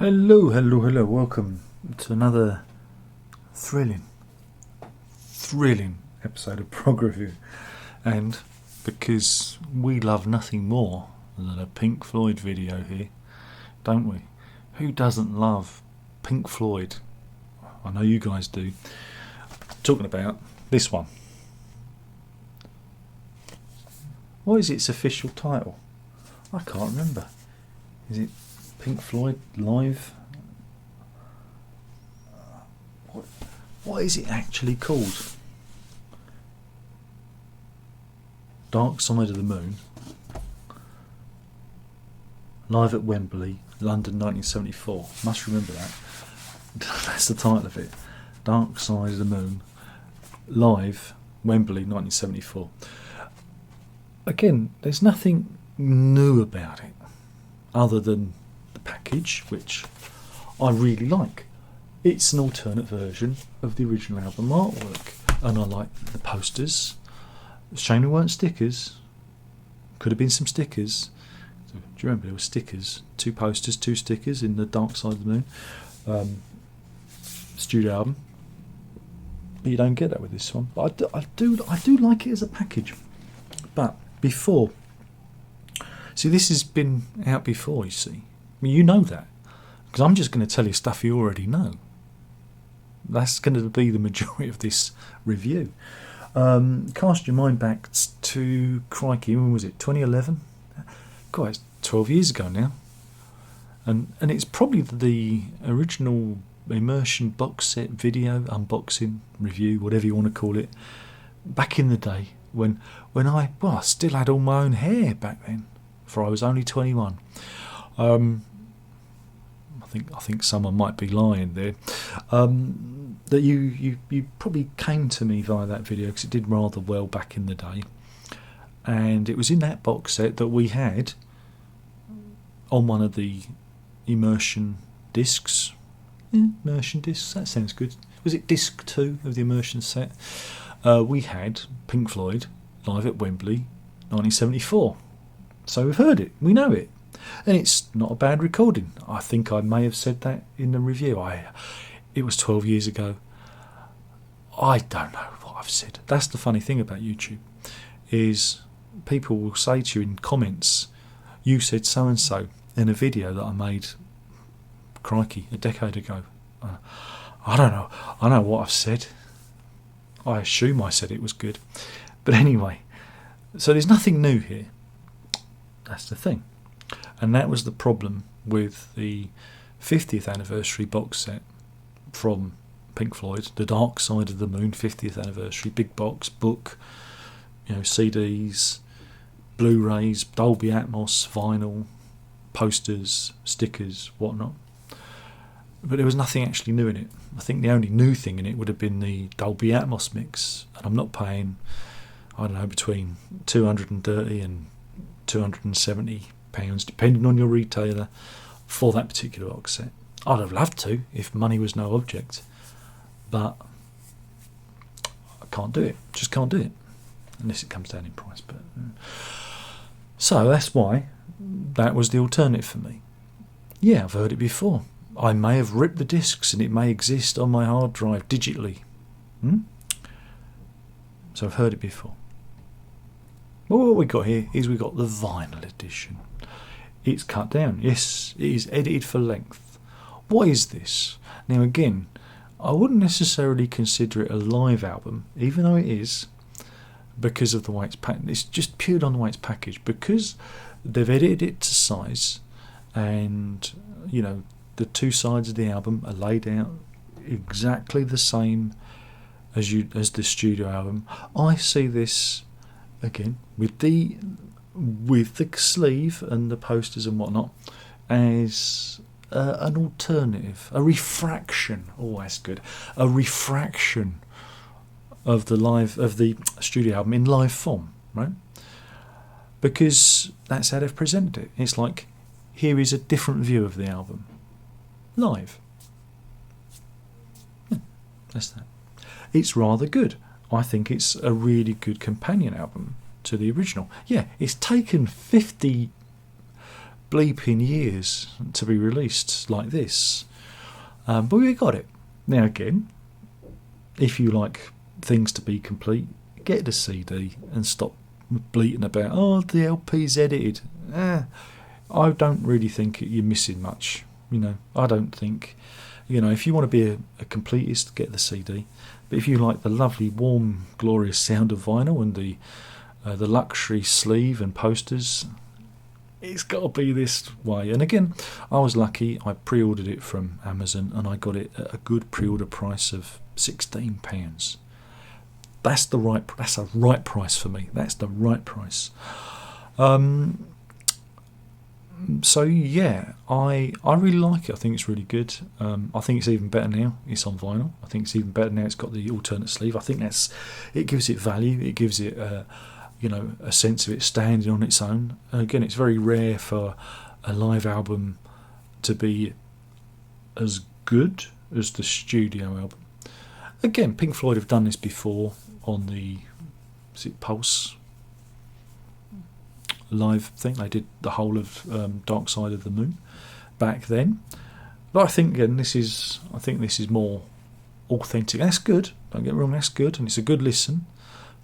Hello, welcome to another thrilling episode of PROG Review. And because we love nothing more than a Pink Floyd video here, don't we? Who doesn't love Pink Floyd? I know you guys do. Talking about this one. What is its official title? I can't remember. Is it Pink Floyd Live? What is it actually called? Dark Side of the Moon, Live at Wembley, London 1974. Must remember that. That's the title of it. Dark Side of the Moon, Live, Wembley 1974. Again, there's nothing new about it other than the package, which I really like. It's an alternate version of the original album artwork, and I like the posters. Shame there weren't stickers. Could have been some stickers. Do you remember there were stickers? 2 posters, 2 stickers in the Dark Side of the Moon studio album. But you don't get that with this one. But I do like it as a package. But before, see, this has been out before. You see, I mean, you know that, because I'm just going to tell you stuff you already know. That's going to be the majority of this review. Cast your mind back to, crikey, when was it? 2011. God, it's 12 years ago now. And it's probably the original Immersion box set video, unboxing, review, whatever you want to call it, back in the day when I still had all my own hair back then, for I was only 21. I think someone might be lying there. That you probably came to me via that video because it did rather well back in the day, and it was in that box set that we had on one of the Immersion discs. Immersion discs, that sounds good. Was it disc 2 of the Immersion set? We had Pink Floyd Live at Wembley 1974. So we've heard it, we know it, and it's not a bad recording. I think I may have said that in the review. It was 12 years ago. I don't know what I've said. That's the funny thing about YouTube, is people will say to you in comments, you said so and so in a video that I made, crikey, a decade ago. I don't know. I know what I've said. I assume I said it was good. But anyway, so there's nothing new here. That's the thing. And that was the problem with the 50th anniversary box set from Pink Floyd, The Dark Side of the Moon 50th anniversary, big box, book, CDs, Blu-rays, Dolby Atmos, vinyl, posters, stickers, whatnot. But there was nothing actually new in it. I think the only new thing in it would have been the Dolby Atmos mix, and I'm not paying, I don't know, between £230 and £270, depending on your retailer, for that particular box set. I'd have loved to if money was no object, but I can't do it. Just can't do it unless it comes down in price. But so that's why that was the alternative for me. Yeah, I've heard it before. I may have ripped the discs and it may exist on my hard drive digitally. So I've heard it before. Well, what we got here is we got the vinyl edition. It's cut down. Yes, it is edited for length. What is this? Now again, I wouldn't necessarily consider it a live album, even though it is, because of the way it's packaged. It's just purely on the way it's packaged, because they've edited it to size, and the 2 sides of the album are laid out exactly the same as the studio album. I see this again with the sleeve and the posters and whatnot as an alternative, a refraction. Oh, that's good. A refraction of the studio album in live form, right? Because that's how they've presented it. It's like, here is a different view of the album live. That's that. It's rather good. I think it's a really good companion album to the original. Yeah, it's taken 50 bleeping years to be released like this. But we got it. Now again, if you like things to be complete, get the CD and stop bleating about, oh, the LP's edited. I don't really think you're missing much. I don't think, if you want to be a completist, get the CD. But if you like the lovely, warm, glorious sound of vinyl and the luxury sleeve and posters, it's got to be this way. And again, I was lucky. I pre-ordered it from Amazon and I got it at a good pre-order price of £16. That's a right price for me. That's the right price. So yeah, I really like it. I think it's really good. I think it's even better now it's on vinyl. I think it's even better now it's got the alternate sleeve. I think it gives it value. It gives it a sense of it standing on its own. And again, it's very rare for a live album to be as good as the studio album. Again, Pink Floyd have done this before on the Pulse live thing. They did the whole of Dark Side of the Moon back then. But I think again, this is more authentic. That's good. Don't get me wrong. That's good, and it's a good listen.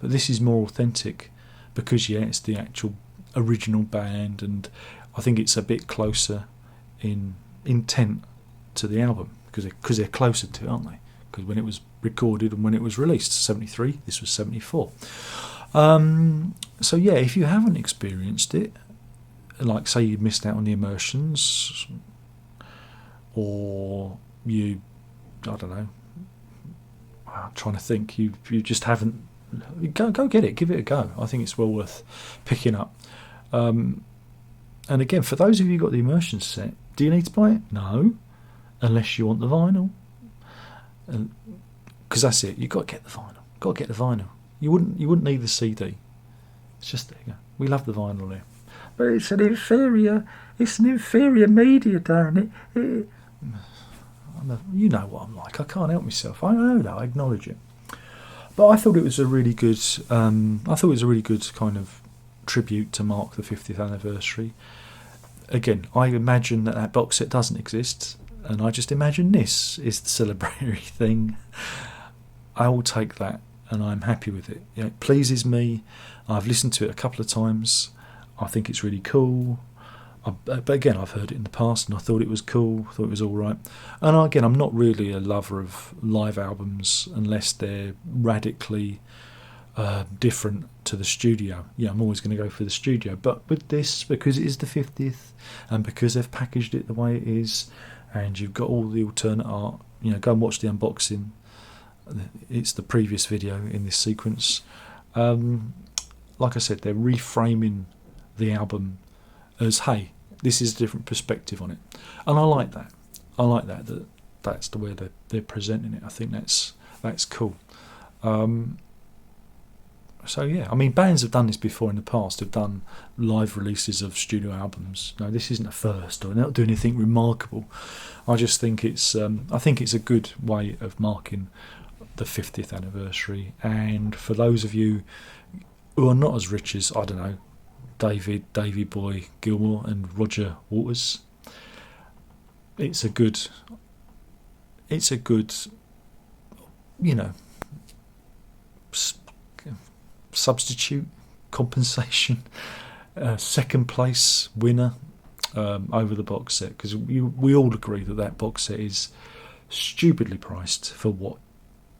But this is more authentic because it's the actual original band, and I think it's a bit closer in intent to the album because they're closer to it, aren't they? Because when it was recorded and when it was released, 73, this was 74. So yeah, if you haven't experienced it, like say you missed out on the Immersions, or I don't know, I'm trying to think, you just haven't, go get it, give it a go. I think it's well worth picking up. And again, for those of you who got the Immersion set, do you need to buy it? No, unless you want the vinyl. Because that's it. You've got to get the vinyl. Got to get the vinyl. You wouldn't need the CD. It's just there you go. We love the vinyl there. But it's an inferior media, Darren. You know what I'm like. I can't help myself. I know that. I acknowledge it. But I thought it was a really good. Kind of tribute to mark the 50th anniversary. Again, I imagine that box set doesn't exist, and I just imagine this is the celebratory thing. I will take that, and I'm happy with it. It pleases me. I've listened to it a couple of times. I think it's really cool. But again, I've heard it in the past, and I thought it was cool. Thought it was all right. And again, I'm not really a lover of live albums unless they're radically different to the studio. I'm always going to go for the studio. But with this, because it is the 50th, and because they've packaged it the way it is, and you've got all the alternate art, go and watch the unboxing. It's the previous video in this sequence. Like I said, they're reframing the album as, hey, this is a different perspective on it, and I like that. That's the way they're presenting it. I think that's cool. So yeah, I mean, bands have done this before in the past. Have done live releases of studio albums. No, this isn't a first, or they're not doing anything remarkable. I just think it's a good way of marking the 50th anniversary. And for those of you who are not as rich as, I don't know, Davy Boy Gilmour and Roger Waters, it's a good substitute, compensation, second place winner over the box set, because we all agree that box set is stupidly priced for what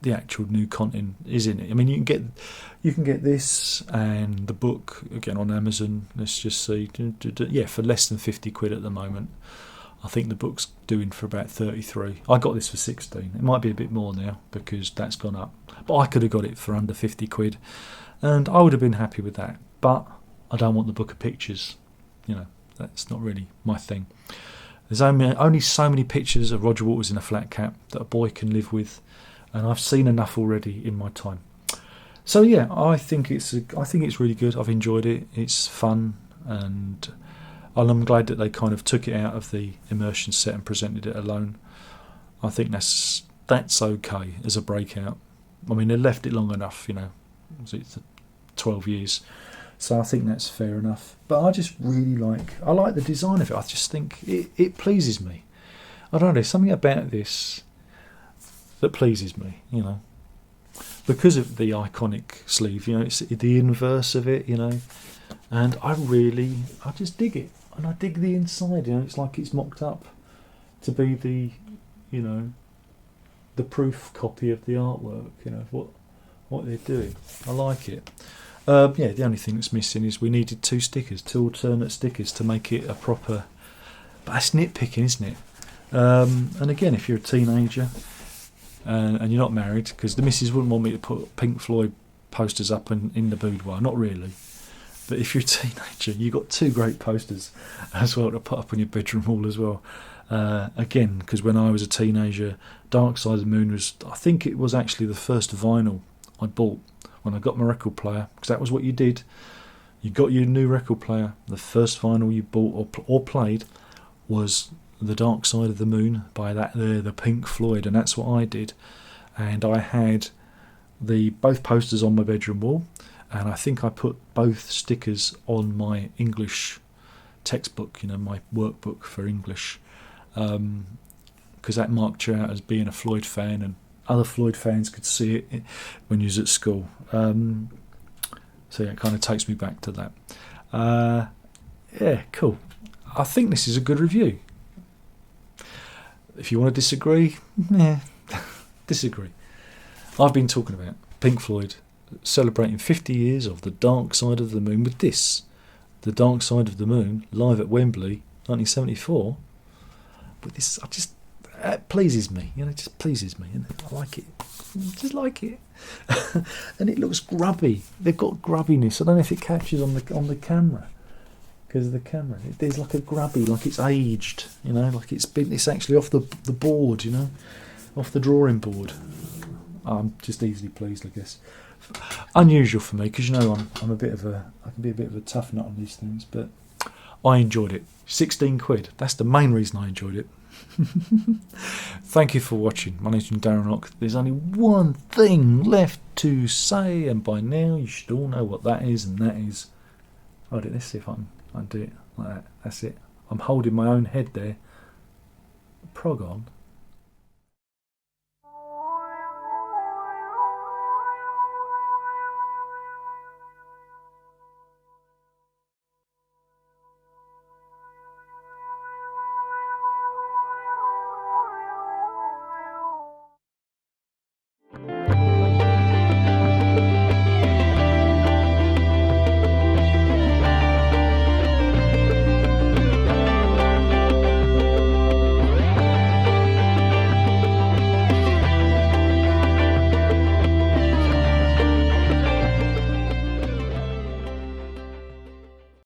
the actual new content is in it. I mean, you can get this and the book again on Amazon. Let's just see, for less than £50 at the moment. I think the book's doing for about 33. I got this for 16. It might be a bit more now because that's gone up, but I could have got it for under £50, and I would have been happy with that. But I don't want the book of pictures. That's not really my thing. There's only so many pictures of Roger Waters in a flat cap that a boy can live with, and I've seen enough already in my time. So yeah, I think it's really good. I've enjoyed it. It's fun, and I'm glad that they kind of took it out of the Immersion set and presented it alone. I think that's okay as a breakout. I mean, they left it long enough, it's 12 years. So I think that's fair enough. But I just really I like the design of it. I just think it pleases me. I don't know, there's something about this that pleases me, you know. Because of the iconic sleeve, you know, it's the inverse of it, you know. And I just dig it. And I dig the inside, you know, it's like it's mocked up to be the, you know, the proof copy of the artwork, you know, of what they're doing. I like it. Yeah, the only thing that's missing is we needed two alternate stickers to make it a proper. But that's nitpicking, isn't it? And again, if you're a teenager and you're not married, because the missus wouldn't want me to put Pink Floyd posters up in the boudoir, not really. But if you're a teenager, you've got two great posters as well to put up on your bedroom wall as well. Again, because when I was a teenager, Dark Side of the Moon was, I think it was actually the first vinyl I bought when I got my record player, because that was what you did. You got your new record player, the first vinyl you bought or played was The Dark Side of the Moon by the Pink Floyd, and that's what I did. And I had both posters on my bedroom wall, and I think I put both stickers on my English textbook, you know, my workbook for English, because that marked you out as being a Floyd fan, and other Floyd fans could see it when you was at school. So yeah, it kind of takes me back to that. Yeah, cool. I think this is a good review. If you want to disagree, disagree. I've been talking about Pink Floyd celebrating 50 years of The Dark Side of the Moon with this, The Dark Side of the Moon, live at Wembley, 1974. But this, it pleases me, you know, it just pleases me. I like it. I just like it. And it looks grubby. They've got grubbiness. I don't know if it catches on the camera. Because of the camera, there's like a grubby, like it's aged, you know, like it's actually off the board, you know, off the drawing board. I'm just easily pleased, I guess. Unusual for me, because you know I can be a bit of a tough nut on these things, but I enjoyed it. 16 quid. That's the main reason I enjoyed it. Thank you for watching. My name's Darren Rock. There's only one thing left to say, and by now you should all know what that is, and that is. Let's see if I can do it like that. That's it. I'm holding my own head there. PROG on.